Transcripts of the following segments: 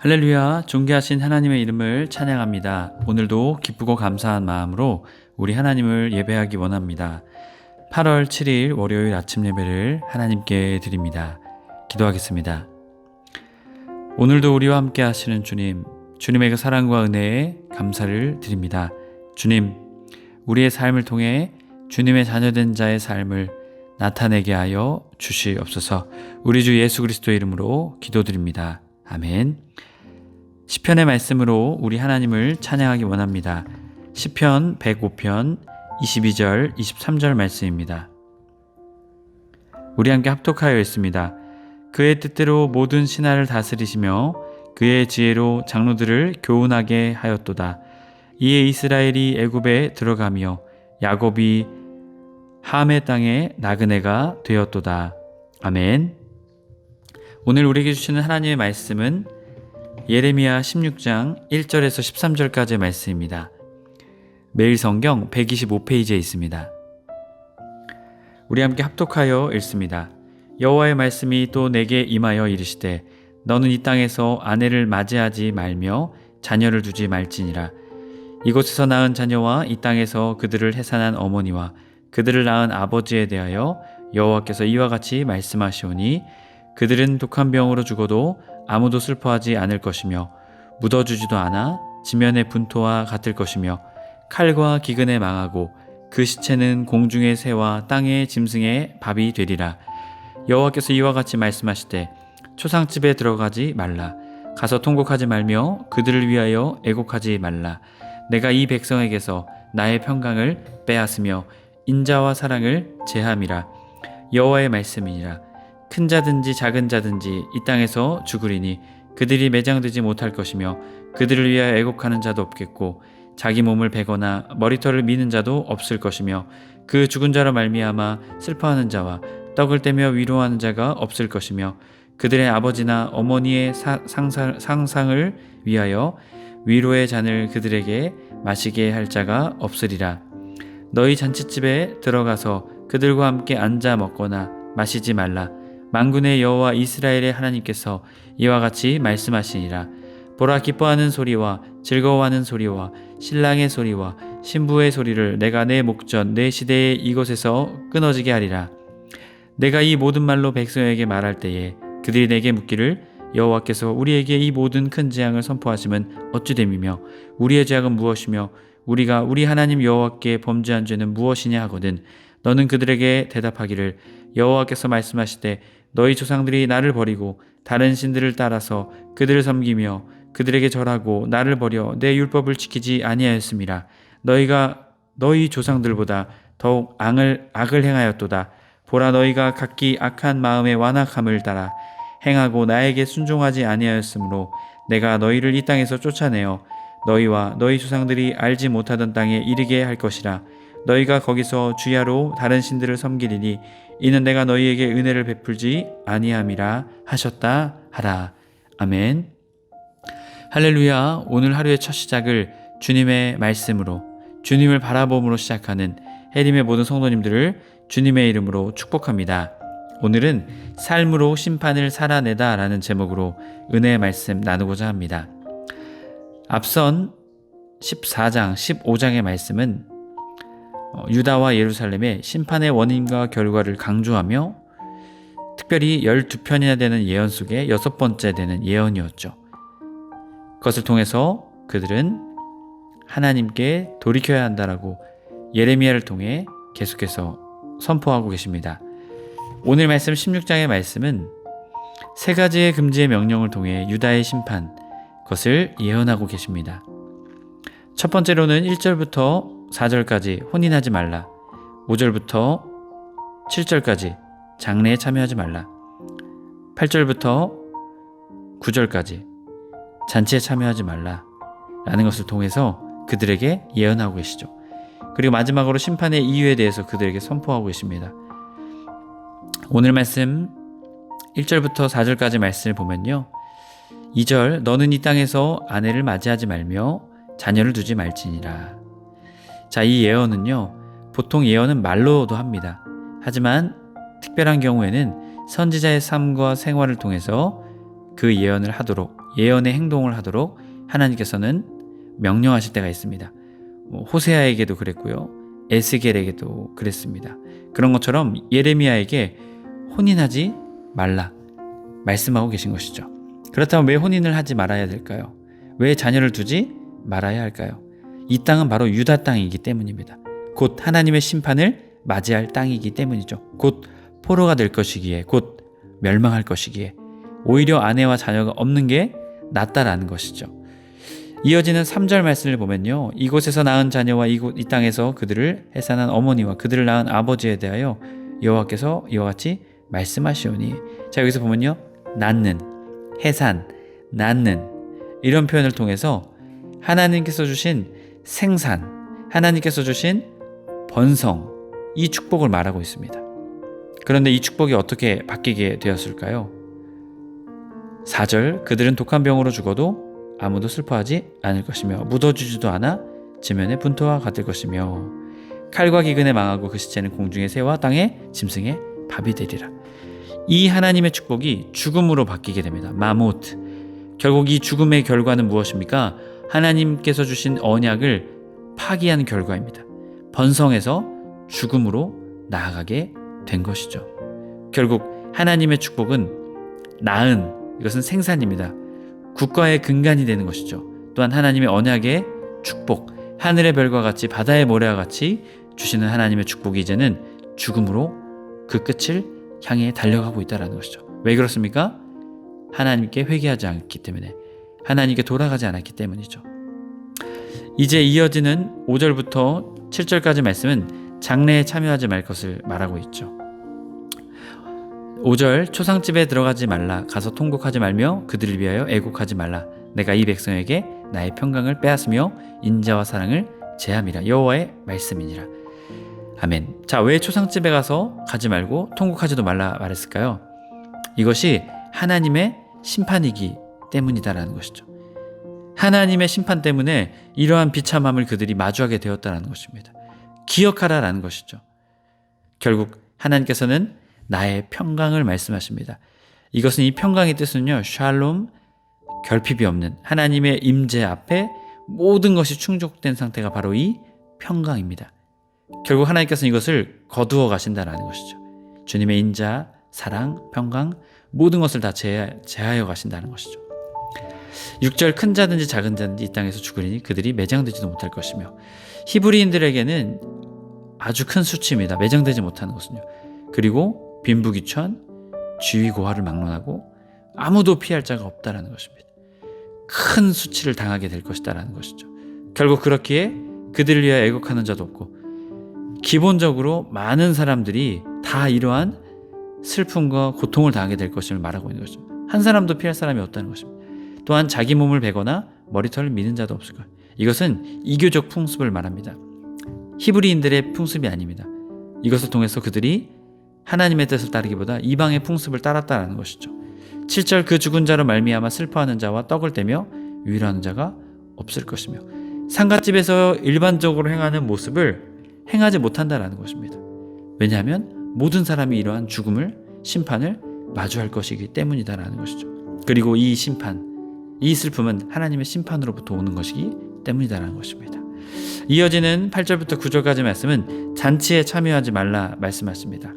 할렐루야, 존귀하신 하나님의 이름을 찬양합니다. 오늘도 기쁘고 감사한 마음으로 우리 하나님을 예배하기 원합니다. 8월 7일 월요일 아침 예배를 하나님께 드립니다. 기도하겠습니다. 오늘도 우리와 함께 하시는 주님, 주님의 그 사랑과 은혜에 감사를 드립니다. 주님, 우리의 삶을 통해 주님의 자녀된 자의 삶을 나타내게 하여 주시옵소서. 우리 주 예수 그리스도의 이름으로 기도드립니다. 아멘. 시편의 말씀으로 우리 하나님을 찬양하기 원합니다. 시편 105편 22절 23절 말씀입니다. 우리 함께 합독하여 읽습니다. 그의 뜻대로 모든 신하를 다스리시며 그의 지혜로 장로들을 교훈하게 하였도다. 이에 이스라엘이 애굽에 들어가며 야곱이 함의 땅에 나그네가 되었도다. 아멘. 오늘 우리에게 주시는 하나님의 말씀은 예레미야 16장 1절에서 13절까지의 말씀입니다. 매일 성경 125페이지에 있습니다. 우리 함께 합독하여 읽습니다. 여호와의 말씀이 또 내게 임하여 이르시되 너는 이 땅에서 아내를 맞이하지 말며 자녀를 두지 말지니라. 이곳에서 낳은 자녀와 이 땅에서 그들을 해산한 어머니와 그들을 낳은 아버지에 대하여 여호와께서 이와 같이 말씀하시오니 그들은 독한 병으로 죽어도 아무도 슬퍼하지 않을 것이며 묻어주지도 않아 지면의 분토와 같을 것이며 칼과 기근에 망하고 그 시체는 공중의 새와 땅의 짐승의 밥이 되리라. 여호와께서 이와 같이 말씀하시되 초상집에 들어가지 말라. 가서 통곡하지 말며 그들을 위하여 애곡하지 말라. 내가 이 백성에게서 나의 평강을 빼앗으며 인자와 사랑을 제함이라. 여호와의 말씀이니라. 큰 자든지 작은 자든지 이 땅에서 죽으리니 그들이 매장되지 못할 것이며 그들을 위하여 애곡하는 자도 없겠고 자기 몸을 베거나 머리털을 미는 자도 없을 것이며 그 죽은 자로 말미암아 슬퍼하는 자와 떡을 떼며 위로하는 자가 없을 것이며 그들의 아버지나 어머니의 상상을 위하여 위로의 잔을 그들에게 마시게 할 자가 없으리라. 너희 잔치집에 들어가서 그들과 함께 앉아 먹거나 마시지 말라. 만군의 여호와 이스라엘의 하나님께서 이와 같이 말씀하시니라. 보라, 기뻐하는 소리와 즐거워하는 소리와 신랑의 소리와 신부의 소리를 내가 내 목전 내 시대에 이곳에서 끊어지게 하리라. 내가 이 모든 말로 백성에게 말할 때에 그들이 내게 묻기를 여호와께서 우리에게 이 모든 큰 재앙을 선포하심은 어찌됨이며 우리의 죄악은 무엇이며 우리가 우리 하나님 여호와께 범죄한 죄는 무엇이냐 하거든 너는 그들에게 대답하기를 여호와께서 말씀하시되 너희 조상들이 나를 버리고 다른 신들을 따라서 그들을 섬기며 그들에게 절하고 나를 버려 내 율법을 지키지 아니하였음이라. 너희가 너희 조상들보다 더욱 악을 행하였도다. 보라, 너희가 각기 악한 마음의 완악함을 따라 행하고 나에게 순종하지 아니하였으므로 내가 너희를 이 땅에서 쫓아내어 너희와 너희 조상들이 알지 못하던 땅에 이르게 할 것이라. 너희가 거기서 주야로 다른 신들을 섬기리니 이는 내가 너희에게 은혜를 베풀지 아니함이라 하셨다 하라. 아멘. 할렐루야. 오늘 하루의 첫 시작을 주님의 말씀으로 주님을 바라봄으로 시작하는 해림의 모든 성도님들을 주님의 이름으로 축복합니다. 오늘은 삶으로 심판을 살아내다 라는 제목으로 은혜의 말씀 나누고자 합니다. 앞선 14장, 15장의 말씀은 유다와 예루살렘의 심판의 원인과 결과를 강조하며 특별히 12편이나 되는 예언 속에 6번째 되는 예언이었죠. 그것을 통해서 그들은 하나님께 돌이켜야 한다라고 예레미야를 통해 계속해서 선포하고 계십니다. 오늘 말씀 16장의 말씀은 세 가지의 금지의 명령을 통해 유다의 심판, 그것을 예언하고 계십니다. 첫 번째로는 1절부터 4절까지 혼인하지 말라. 5절부터 7절까지 장례에 참여하지 말라. 8절부터 9절까지 잔치에 참여하지 말라 라는 것을 통해서 그들에게 예언하고 계시죠. 그리고 마지막으로 심판의 이유에 대해서 그들에게 선포하고 계십니다. 오늘 말씀 1절부터 4절까지 말씀을 보면요, 2절 너는 이 땅에서 아내를 맞이하지 말며 자녀를 두지 말지니라. 자, 이 예언은요, 보통 예언은 말로도 합니다. 하지만 특별한 경우에는 선지자의 삶과 생활을 통해서 그 예언을 하도록 예언의 행동을 하도록 하나님께서는 명령하실 때가 있습니다. 호세아에게도 그랬고요. 에스겔에게도 그랬습니다. 그런 것처럼 예레미야에게 혼인하지 말라 말씀하고 계신 것이죠. 그렇다면 왜 혼인을 하지 말아야 될까요? 왜 자녀를 두지 말아야 할까요? 이 땅은 바로 유다 땅이기 때문입니다. 곧 하나님의 심판을 맞이할 땅이기 때문이죠. 곧 포로가 될 것이기에, 곧 멸망할 것이기에 오히려 아내와 자녀가 없는 게 낫다라는 것이죠. 이어지는 3절 말씀을 보면요, 이곳에서 낳은 자녀와 이 땅에서 그들을 해산한 어머니와 그들을 낳은 아버지에 대하여 여호와께서 이와 같이 말씀하시오니. 자, 여기서 보면요, 낳는, 해산, 낳는 이런 표현을 통해서 하나님께서 주신 생산, 하나님께서 주신 번성, 이 축복을 말하고 있습니다. 그런데 이 축복이 어떻게 바뀌게 되었을까요? 4절, 그들은 독한 병으로 죽어도 아무도 슬퍼하지 않을 것이며 묻어주지도 않아 지면에 분토와 같을 것이며 칼과 기근에 망하고 그 시체는 공중의 새와 땅의 짐승의 밥이 되리라. 이 하나님의 축복이 죽음으로 바뀌게 됩니다. 마모트. 결국 이 죽음의 결과는 무엇입니까? 하나님께서 주신 언약을 파기한 결과입니다. 번성에서 죽음으로 나아가게 된 것이죠. 결국 하나님의 축복은 낳은, 이것은 생산입니다. 국가의 근간이 되는 것이죠. 또한 하나님의 언약의 축복, 하늘의 별과 같이 바다의 모래와 같이 주시는 하나님의 축복이 이제는 죽음으로 그 끝을 향해 달려가고 있다는 것이죠. 왜 그렇습니까? 하나님께 회개하지 않기 때문에, 하나님께 돌아가지 않았기 때문이죠. 이제 이어지는 5절부터 7절까지 말씀은 장례에 참여하지 말 것을 말하고 있죠. 5절, 초상집에 들어가지 말라. 가서 통곡하지 말며 그들을 위하여 애곡하지 말라. 내가 이 백성에게 나의 평강을 빼앗으며 인자와 사랑을 제함이라. 여호와의 말씀이니라. 아멘. 자, 왜 초상집에 가지 말고 통곡하지도 말라 말했을까요? 이것이 하나님의 심판이기 때문이다라는 것이죠. 하나님의 심판 때문에 이러한 비참함을 그들이 마주하게 되었다는 것입니다. 기억하라라는 것이죠. 결국 하나님께서는 나의 평강을 말씀하십니다. 이것은, 이 평강의 뜻은요, 샬롬, 결핍이 없는 하나님의 임재 앞에 모든 것이 충족된 상태가 바로 이 평강입니다. 결국 하나님께서는 이것을 거두어 가신다라는 것이죠. 주님의 인자, 사랑, 평강, 모든 것을 다 제하여 가신다는 것이죠. 6절, 큰 자든지 작은 자든지 이 땅에서 죽으리니 그들이 매장되지도 못할 것이며. 히브리인들에게는 아주 큰 수치입니다. 매장되지 못하는 것은요. 그리고 빈부귀천, 지위고하를 막론하고 아무도 피할 자가 없다라는 것입니다. 큰 수치를 당하게 될 것이다라는 것이죠. 결국 그렇기에 그들을 위하여 애곡하는 자도 없고, 기본적으로 많은 사람들이 다 이러한 슬픔과 고통을 당하게 될 것을 말하고 있는 것이죠. 한 사람도 피할 사람이 없다는 것입니다. 또한 자기 몸을 베거나 머리털을 미는 자도 없을 것. 이것은 이교적 풍습을 말합니다. 히브리인들의 풍습이 아닙니다. 이것을 통해서 그들이 하나님의 뜻을 따르기보다 이방의 풍습을 따랐다는 것이죠. 7절, 그 죽은 자로 말미암아 슬퍼하는 자와 떡을 떼며 위로하는 자가 없을 것이며. 상갓집에서 일반적으로 행하는 모습을 행하지 못한다는 것입니다. 왜냐하면 모든 사람이 이러한 죽음을, 심판을 마주할 것이기 때문이다라는 것이죠. 그리고 이 심판, 이 슬픔은 하나님의 심판으로부터 오는 것이기 때문이다라는 것입니다. 이어지는 8절부터 9절까지 말씀은 잔치에 참여하지 말라 말씀하십니다.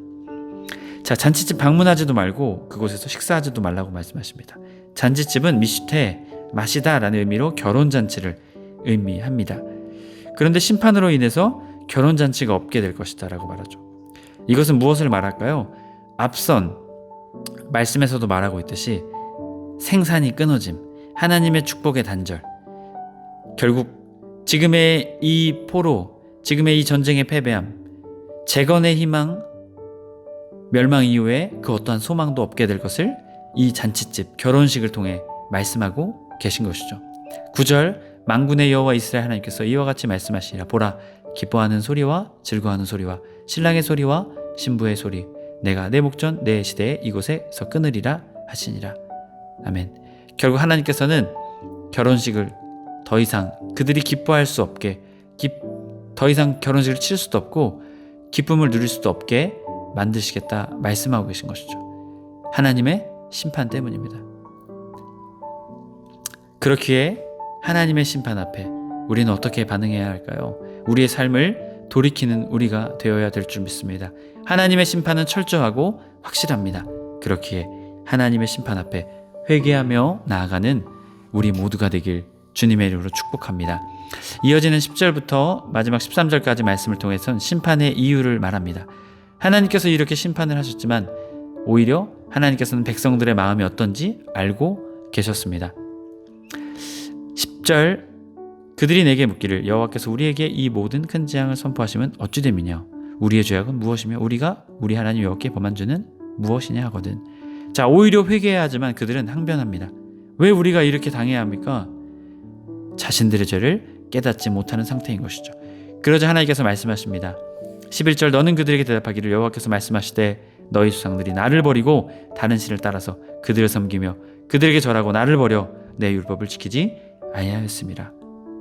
자, 잔치집 방문하지도 말고 그곳에서 식사하지도 말라고 말씀하십니다. 잔치집은 미슈테, 마시다 라는 의미로 결혼잔치를 의미합니다. 그런데 심판으로 인해서 결혼잔치가 없게 될 것이다 라고 말하죠. 이것은 무엇을 말할까요? 앞선 말씀에서도 말하고 있듯이 생산이 끊어짐, 하나님의 축복의 단절, 결국 지금의 이 포로, 지금의 이 전쟁의 패배함, 재건의 희망, 멸망 이후에 그 어떠한 소망도 없게 될 것을 이 잔치집, 결혼식을 통해 말씀하고 계신 것이죠. 9절, 만군의 여호와 이스라엘 하나님께서 이와 같이 말씀하시니라. 보라, 기뻐하는 소리와 즐거워하는 소리와 신랑의 소리와 신부의 소리, 내가 내 목전 내 시대에 이곳에서 끊으리라 하시니라. 아멘. 결국 하나님께서는 결혼식을 더 이상 그들이 기뻐할 수 없게, 더 이상 결혼식을 칠 수도 없고 기쁨을 누릴 수도 없게 만드시겠다 말씀하고 계신 것이죠. 하나님의 심판 때문입니다. 그렇기에 하나님의 심판 앞에 우리는 어떻게 반응해야 할까요? 우리의 삶을 돌이키는 우리가 되어야 될 줄 믿습니다. 하나님의 심판은 철저하고 확실합니다. 그렇기에 하나님의 심판 앞에 회개하며 나아가는 우리 모두가 되길 주님의 이름으로 축복합니다. 이어지는 10절부터 마지막 13절까지 말씀을 통해서는 심판의 이유를 말합니다. 하나님께서 이렇게 심판을 하셨지만 오히려 하나님께서는 백성들의 마음이 어떤지 알고 계셨습니다. 10절 그들이 내게 묻기를 여호와께서 우리에게 이 모든 큰 재앙을 선포하시면 어찌 됨이냐 우리의 죄악은 무엇이며 우리가 우리 하나님 여호와께 범한 죄는 무엇이냐 하거든. 자, 오히려 회개해야 하지만 그들은 항변합니다. 왜 우리가 이렇게 당해야 합니까? 자신들의 죄를 깨닫지 못하는 상태인 것이죠. 그러자 하나님께서 말씀하십니다. 11절 너는 그들에게 대답하기를 여호와께서 말씀하시되 너희 조상들이 나를 버리고 다른 신을 따라서 그들을 섬기며 그들에게 절하고 나를 버려 내 율법을 지키지 아니하였습니다.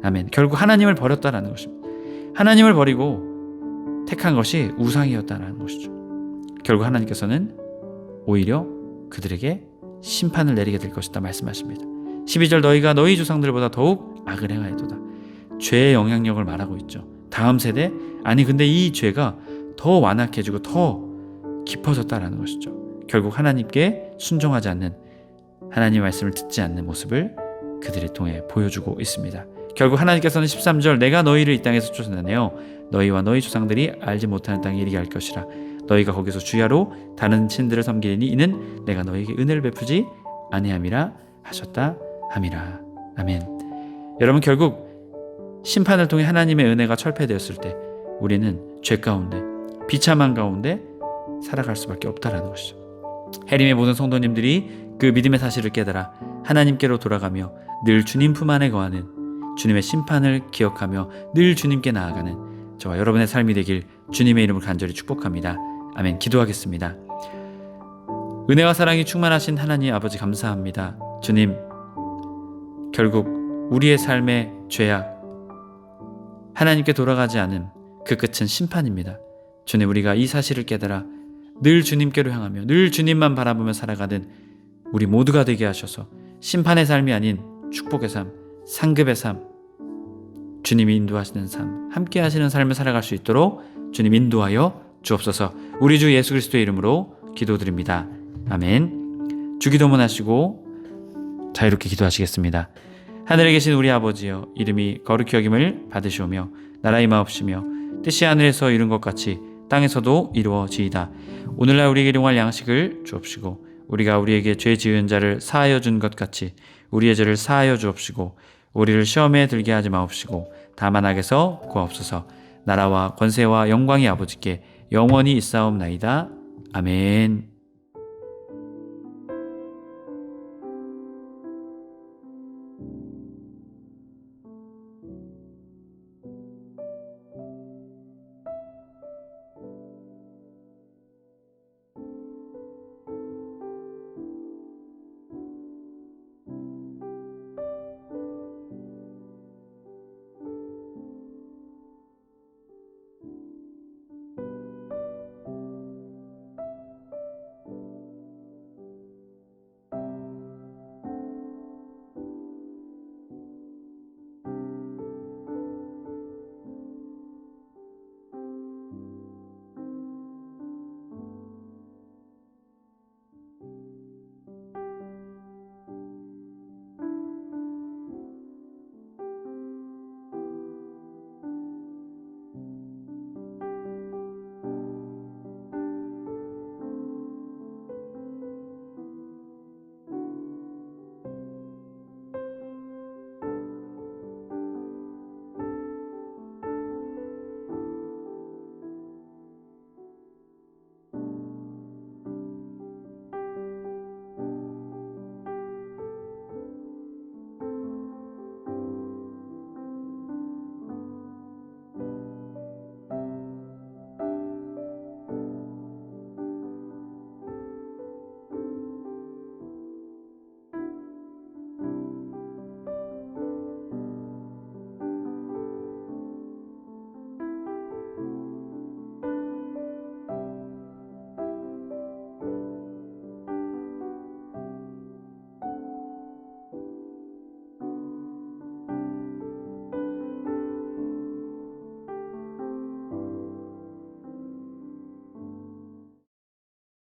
아멘. 결국 하나님을 버렸다라는 것입니다. 하나님을 버리고 택한 것이 우상이었다라는 것이죠. 결국 하나님께서는 오히려 그들에게 심판을 내리게 될 것이다 말씀하십니다. 12절 너희가 너희 조상들보다 더욱 악을 행하였도다. 죄의 영향력을 말하고 있죠. 다음 세대 아니 근데 이 죄가 더 완악해지고 더 깊어졌다라는 것이죠. 결국 하나님께 순종하지 않는 하나님의 말씀을 듣지 않는 모습을 그들을 통해 보여주고 있습니다. 결국 하나님께서는 13절 내가 너희를 이 땅에서 쫓아내어 너희와 너희 조상들이 알지 못하는 땅에 이르게 할 것이라 너희가 거기서 주야로 다른 신들을 섬기리니 이는 내가 너희에게 은혜를 베푸지 아니함이라 하셨다 함이라. 아멘. 여러분 결국 심판을 통해 하나님의 은혜가 철폐되었을 때 우리는 죄 가운데 비참한 가운데 살아갈 수밖에 없다라는 것이죠. 해림의 모든 성도님들이 그 믿음의 사실을 깨달아 하나님께로 돌아가며 늘 주님 품 안에 거하는 주님의 심판을 기억하며 늘 주님께 나아가는 저와 여러분의 삶이 되길 주님의 이름으로 간절히 축복합니다. 아멘. 기도하겠습니다. 은혜와 사랑이 충만하신 하나님 아버지 감사합니다. 주님, 결국 우리의 삶의 죄악, 하나님께 돌아가지 않음, 그 끝은 심판입니다. 주님, 우리가 이 사실을 깨달아 늘 주님께로 향하며 늘 주님만 바라보며 살아가는 우리 모두가 되게 하셔서 심판의 삶이 아닌 축복의 삶, 상급의 삶, 주님이 인도하시는 삶, 함께 하시는 삶을 살아갈 수 있도록 주님 인도하여 주옵소서. 우리 주 예수 그리스도의 이름으로 기도드립니다. 아멘. 주기도문 하시고 자유롭게 기도하시겠습니다. 하늘에 계신 우리 아버지여, 이름이 거룩히 여김을 받으시오며 나라의 마옵시며 뜻이 하늘에서 이룬 것 같이 땅에서도 이루어지이다. 오늘날 우리에게 일용할 양식을 주옵시고 우리가 우리에게 죄 지은 자를 사하여 준 것 같이 우리의 죄를 사하여 주옵시고 우리를 시험에 들게 하지 마옵시고 다만 악에서 구하옵소서. 나라와 권세와 영광이 아버지께 영원히 있사옵나이다. 아멘.